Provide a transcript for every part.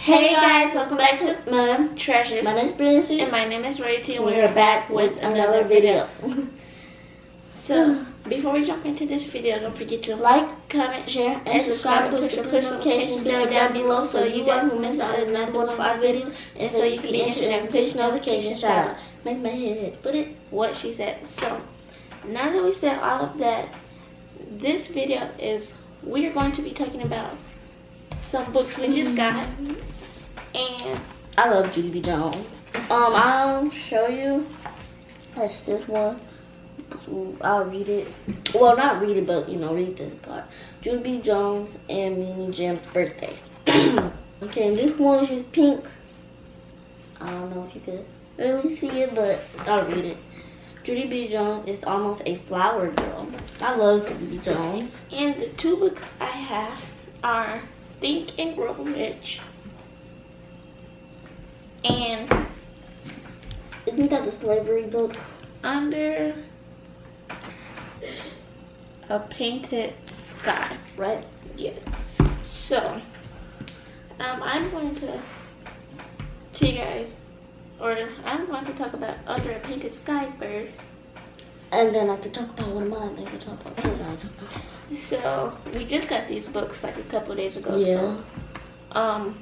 Hey guys, welcome back to Mom Treasures. My name is Brancy. And my name is Rarity, and we are back with another video. So, before we jump into this video, don't forget to like, comment, share, and subscribe, and push the push notification bell down below so you guys will miss out on another one of our videos, and so you can be entered in push notification shout. Make my head put it what she said. So, now that we said all of that, this video is, we are going to be talking about some books we just got, and I love Judy B. Jones. I'll show you. That's this one. I'll read it. Well, not read it, but read this part. Judy B. Jones and Minnie Jam's birthday. Okay, and this one, she's pink. I don't know if you could really see it, but I'll read it. Judy B. Jones is almost a flower girl. I love Judy B. Jones. And the two books I have are Think and Grow Rich, and isn't that the slavery book? Under a Painted Sky, right? Yeah. So, I'm going to tell you guys, or I'm going to talk about Under a Painted Sky first. And then I could talk about one of mine. They could talk about So, we just got these books like a couple days ago. Yeah. So,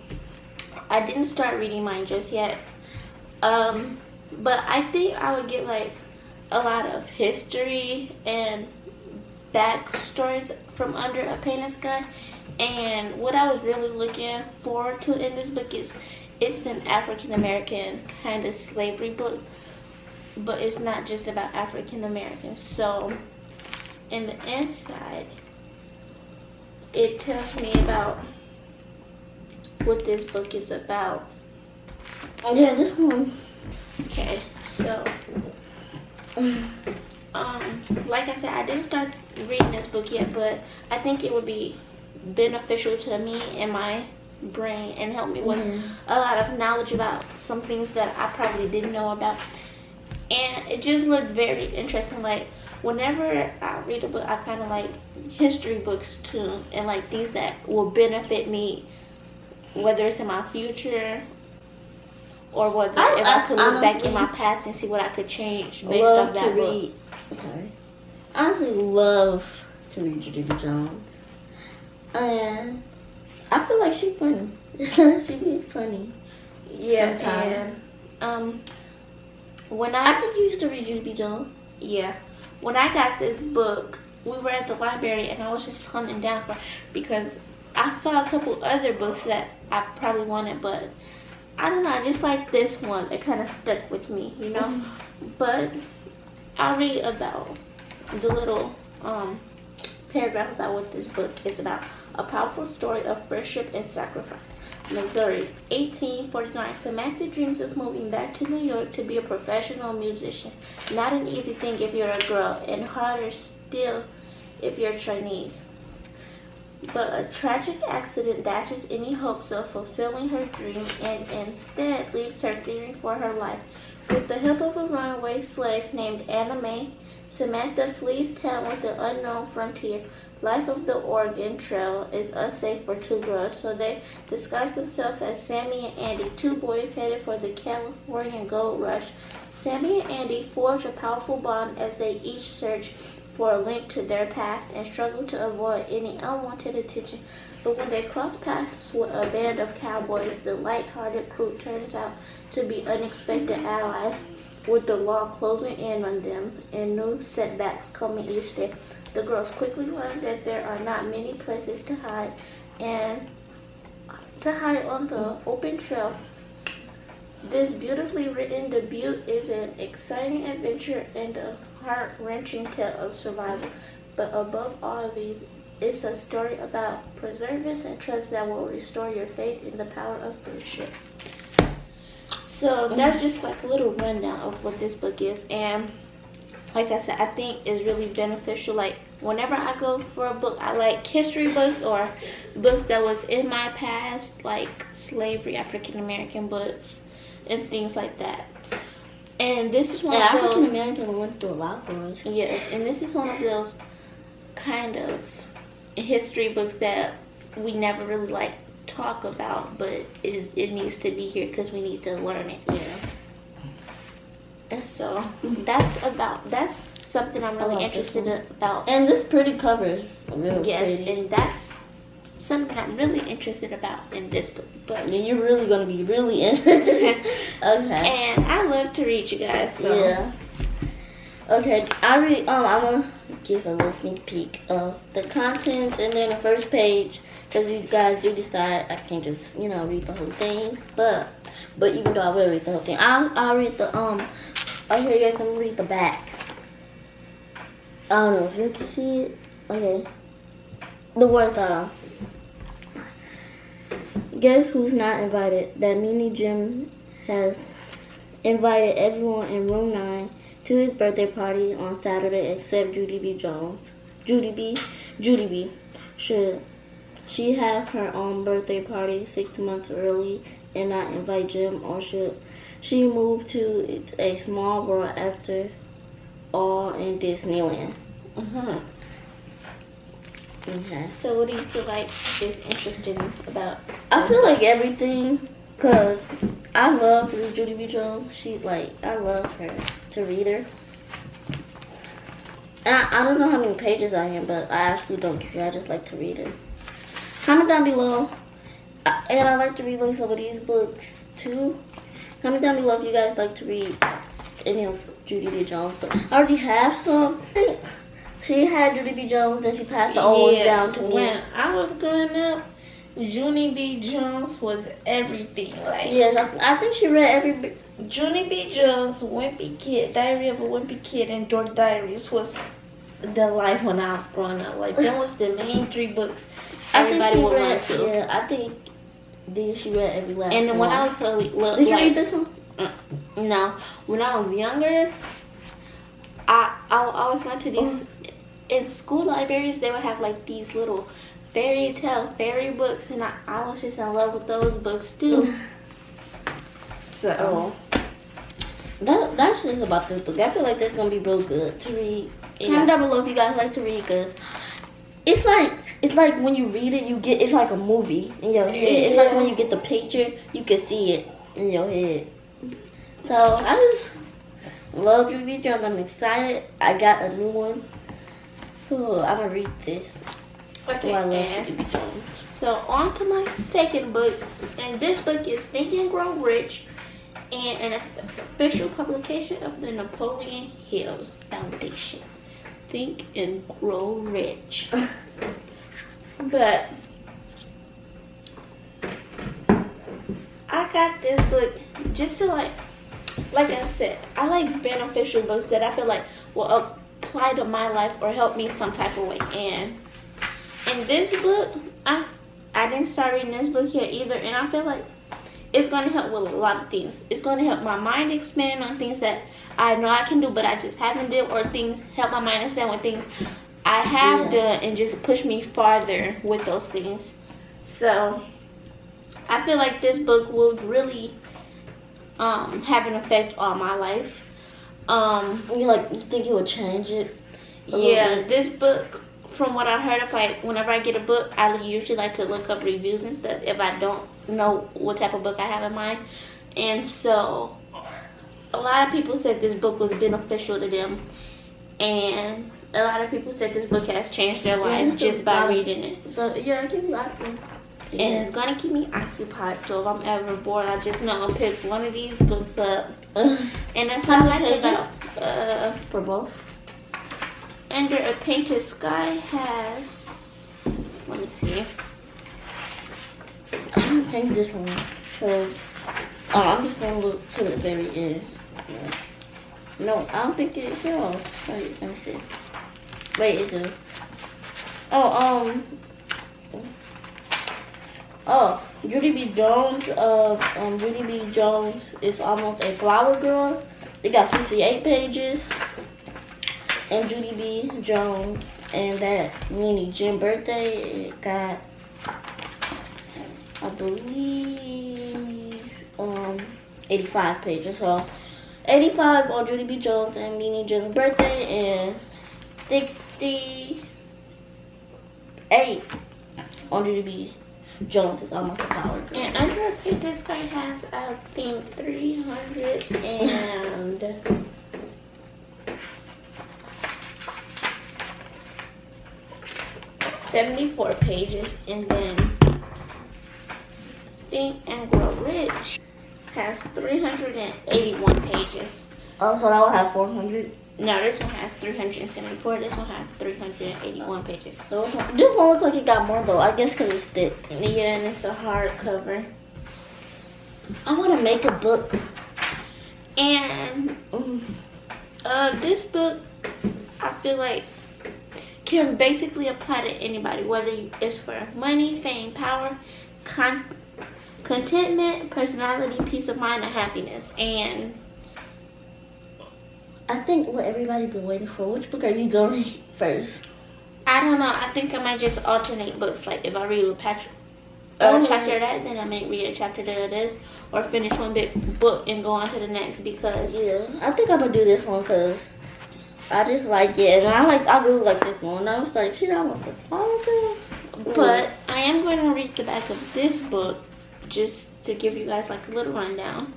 I didn't start reading mine just yet. But I think I would get like a lot of history and backstories from Under a Painted Sky. And what I was really looking forward to in this book is it's an African American kind of slavery book, but it's not just about African Americans. So in the inside, it tells me about what this book is about. Yeah, this one. Okay, so like I said, I didn't start reading this book yet, but I think it would be beneficial to me and my brain and help me with a lot of knowledge about some things that I probably didn't know about. And it just looked very interesting. Like, whenever I read a book, I kind of like history books too, and like things that will benefit me, whether it's in my future or whether if I could look back in my past and see what I could change based off that book. Okay. I honestly love to read Judy B. Jones. And I feel like she's funny. She's funny. Yeah, sometimes. And when I think you used to read Judy B. Jones. Yeah. When I got this book, we were at the library and I was just hunting down for, because I saw a couple other books that I probably wanted, but I don't know, I just like this one. It kind of stuck with me, you know. But I'll read about the little paragraph about what this book is about. A powerful story of friendship and sacrifice. Missouri, 1849. Samantha dreams of moving back to New York to be a professional musician. Not an easy thing if you're a girl, and harder still if you're Chinese. But a tragic accident dashes any hopes of fulfilling her dream and instead leaves her fearing for her life. With the help of a runaway slave named Anna Mae, Samantha flees town with the unknown frontier. Life of the Oregon Trail is unsafe for two girls, so they disguise themselves as Sammy and Andy, two boys headed for the Californian gold rush. Sammy and Andy forge a powerful bond as they each search for a link to their past and struggle to avoid any unwanted attention. But when they cross paths with a band of cowboys, the light-hearted crew turns out to be unexpected allies, with the law closing in on them and new setbacks coming each day. The girls quickly learn that there are not many places to hide, and to hide on the open trail. This beautifully written debut is an exciting adventure and a heart-wrenching tale of survival. But above all of these, it's a story about perseverance and trust that will restore your faith in the power of friendship. So that's just like a little rundown of what this book is. And like I said, I think it's really beneficial. Like, whenever I go for a book, I like history books or books that was in my past, like slavery, African American books, and things like that. And this is one of those. African American went through a lot for us. Yes, and this is one of those kind of history books that we never really like talk about, but it needs to be here because we need to learn it. Yeah. And so that's something I'm really interested about. And this pretty cover is real pretty. And that's something I'm really interested about in this book. But yeah, you're really gonna be really interested. Okay. And I love to read, you guys. So. Yeah. Okay, I'm gonna give a little sneak peek of the contents and then the first page, because you guys do decide I can't just read the whole thing, but even though I will read the whole thing, I'll read the okay, you guys can read the back. I don't know if you can see it. Okay, the words are. Guess who's not invited? That mini Jim has invited everyone in room 9 to his birthday party on Saturday except Judy B. Jones. Judy B. Should she have her own birthday party 6 months early and not invite Jim, or should she move to a small world after all in Disneyland? Okay. So what do you feel like is interesting about? I feel like everything, cause I love Judy B. Jones. I love her to read her. And I don't know how many pages I am, but I actually don't care. I just like to read it. Comment down below. And I like to read like some of these books too. Comment down below if you guys like to read any of Judy B. Jones. But I already have some. She had Judy B. Jones, then she passed the old ones down to me. When I was growing up, Judy B. Jones was everything. Yeah, I think she read every. Judy B. Jones, Wimpy Kid, Diary of a Wimpy Kid, and Dork Diaries was the life when I was growing up. That was the main 3 books everybody would run to. Yeah, I think she read every last one. And then when I was little, did you read this one? No, when I was younger, I always went to these in school libraries. They would have these little fairy books, and I was just in love with those books too. So that's just about this book. I feel like that's gonna be real good to read. Comment down below if you guys like to read, cause it's like when you read it, it's like a movie in your head. It's like when you get the picture, you can see it in your head. So I just love Judy B. Jones. I'm excited. I got a new one. So I'm gonna read this. Okay, I love Judy B. Jones. So on to my second book, and this book is Think and Grow Rich, and an official publication of the Napoleon Hill Foundation. Think and Grow Rich. But I got this book just to like I said, I like beneficial books that I feel like will apply to my life or help me some type of way. And in this book, I didn't start reading this book yet either, and I feel like it's going to help with a lot of things. It's going to help my mind expand on things that I know I can do, but I just haven't done, or help my mind expand with things I have done and just push me farther with those things. So I feel like this book will really have an effect on my life. You think it would change it? Yeah, this book, from what I heard of, whenever I get a book, I usually like to look up reviews and stuff if I don't know what type of book I have in mind. And so a lot of people said this book was beneficial to them, and a lot of people said this book has changed their lives just by reading it. So yeah, keep me occupied. And it's gonna keep me occupied. So if I'm ever bored, I just know I'll pick one of these books up. And that's how I like about for both. Under a Painted Sky has, let me see. I don't think this one shows. Oh, I'm just gonna look to the very end. No, I don't think it shows. Wait, let me see. Wait, it does. Oh, Judy B. Jones Judy B. Jones is Almost a Flower Girl. It got 68 pages. And Judy B. Jones and that mini Jim birthday, it got, I believe, 85 pages. So 85 on Judy B. Jones and mini Jim's birthday, and 68 on Judy B. Jones is almost a flower girl. And underpaid, this guy has, I think, 374 pages, and then Think and Grow Rich has 381 pages. Oh, so that will have 400. No, this one has 374. This one has 381 pages. So this one looks like it got more though. I guess because it's thick. Yeah, and it's a hardcover. I want to make a book. And this book, I feel like, can basically apply to anybody, whether it's for money, fame, power, contentment, personality, peace of mind, or happiness. And I think what everybody's been waiting for. Which book are you going to read first? I don't know. I think I might just alternate books. Like if I read a chapter of that, then I may read a chapter of this, or finish one big book and go on to the next. Because I think I'm gonna do this one because I just like it, and I really like this one. I was like, shit, I want to follow it. But I am going to read the back of this book just to give you guys like a little rundown.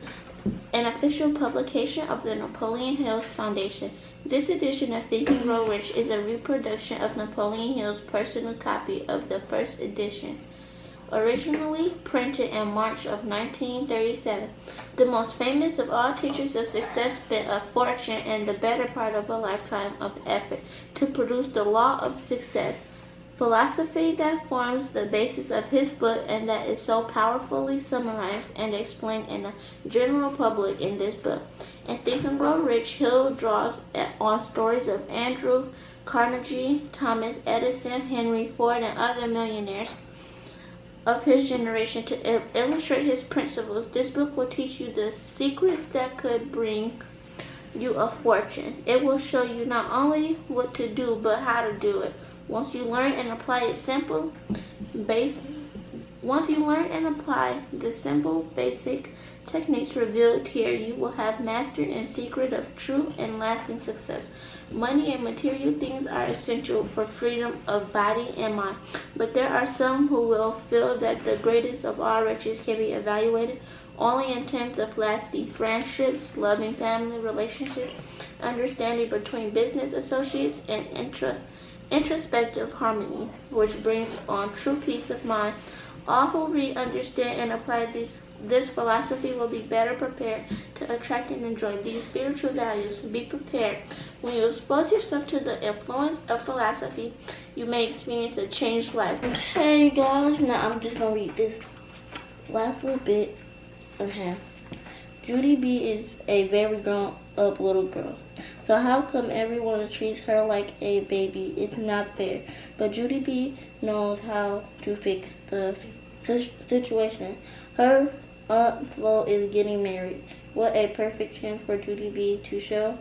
An official publication of the Napoleon Hill Foundation. This edition of Think and Grow Rich is a reproduction of Napoleon Hill's personal copy of the first edition. Originally printed in March of 1937, the most famous of all teachers of success spent a fortune and the better part of a lifetime of effort to produce the law of success, philosophy that forms the basis of his book and that is so powerfully summarized and explained in the general public in this book. In Think and Grow Rich, Hill draws on stories of Andrew Carnegie, Thomas Edison, Henry Ford, and other millionaires of his generation to illustrate his principles. This book will teach you the secrets that could bring you a fortune. It will show you not only what to do, but how to do it. Once you learn and apply the simple, basic techniques revealed here, you will have mastered the secret of true and lasting success. Money and material things are essential for freedom of body and mind, but there are some who will feel that the greatest of all riches can be evaluated only in terms of lasting friendships, loving family relationships, understanding between business associates, and introspective harmony, which brings on true peace of mind. All who read, understand, and apply this philosophy will be better prepared to attract and enjoy these spiritual values. Be prepared. When you expose yourself to the influence of philosophy, you may experience a changed life. Hey guys, now I'm just gonna read this last little bit. Okay. Judy B is a very grown-up little girl. So how come everyone treats her like a baby? It's not fair. But Judy B knows how to fix the situation. Her Aunt Flo is getting married. What a perfect chance for Judy B to show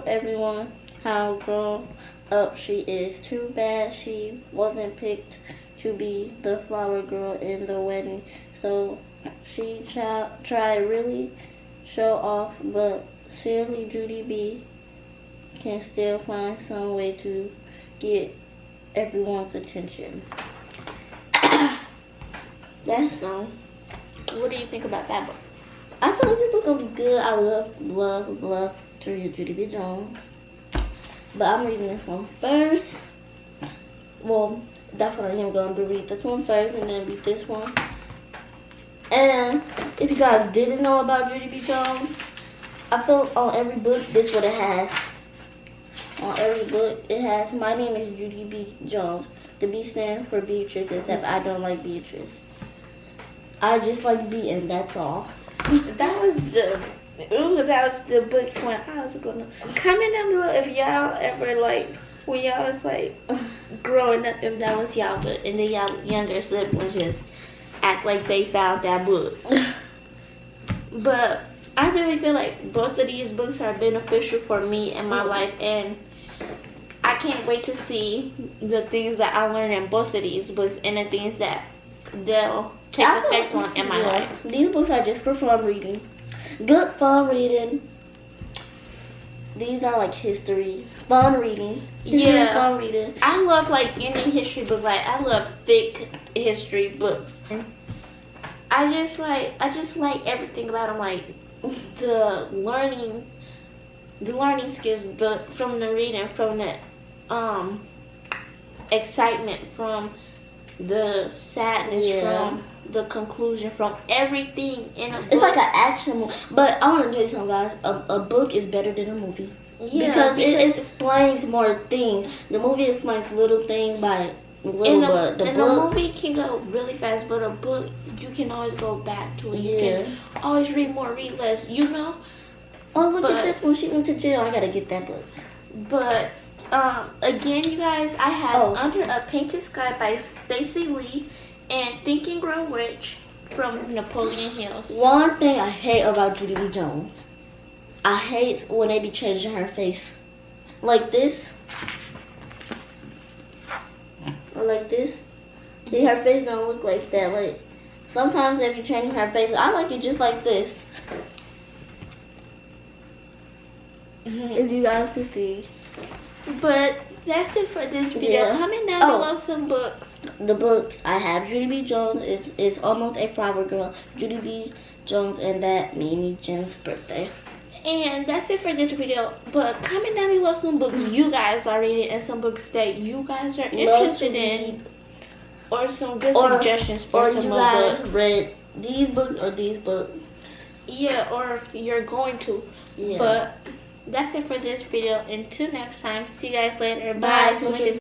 everyone how grown up she is. Too bad she wasn't picked to be the flower girl in the wedding. So she tried really show off, but seriously, Judy B can still find some way to get everyone's attention. That song. What do you think about that book? I feel like this book gonna be good. I love to read Judy B. Jones. But I'm reading this one first. Well, definitely I'm gonna read this one first and then read this one. And if you guys didn't know about Judy B. Jones, I feel on every book this is what it has. On every book it has, my name is Judy B. Jones. The B stands for Beatrice, except I don't like Beatrice. I just like B, and that's all. That was the book when I was gonna comment down below if y'all ever like when y'all was like growing up, if that was y'all book, and then y'all younger siblings just act like they found that book. But I really feel like both of these books are beneficial for me in my life, and I can't wait to see the things that I learn in both of these books and the things that they'll take effect on in my life. These books are just for fun reading. Good fun reading. These are like history, fun reading. Yeah. Fun reading. I love like any history book. Like I love thick history books. I just like everything about them. Like the learning skills, from the reading, from the excitement, from the sadness, from the conclusion, from everything in a book. It's like an action movie. But I want to tell you something, guys. A book is better than a movie. Yeah, because it explains more things. The movie explains little things by little, but the book... a movie can go really fast, but a book, you can always go back to it. Yeah. You can always read more, read less, you know? Oh, look at this one. She went to jail. I got to get that book. But... again, you guys, I have Under a Painted Sky by Stacey Lee and Think and Grow Rich from Napoleon Hill. One thing I hate about Judy Lee Jones, I hate when they be changing her face. Like this. Or like this. See, her face don't look like that. Like, sometimes they be changing her face. I like it just like this. If you guys can see. But that's it for this video. Yeah. Comment down below some books. The books I have, Judy B. Jones is Almost a Flower Girl, Judy B. Jones, and That Mimi Jen's Birthday. And that's it for this video. But comment down below some books you guys are reading and some books that you guys are interested in, or some good suggestions for some you more guys books. read these books or these books. Yeah, or if you're going to. Yeah. But that's it for this video. Until next time, see you guys later. Bye. So much is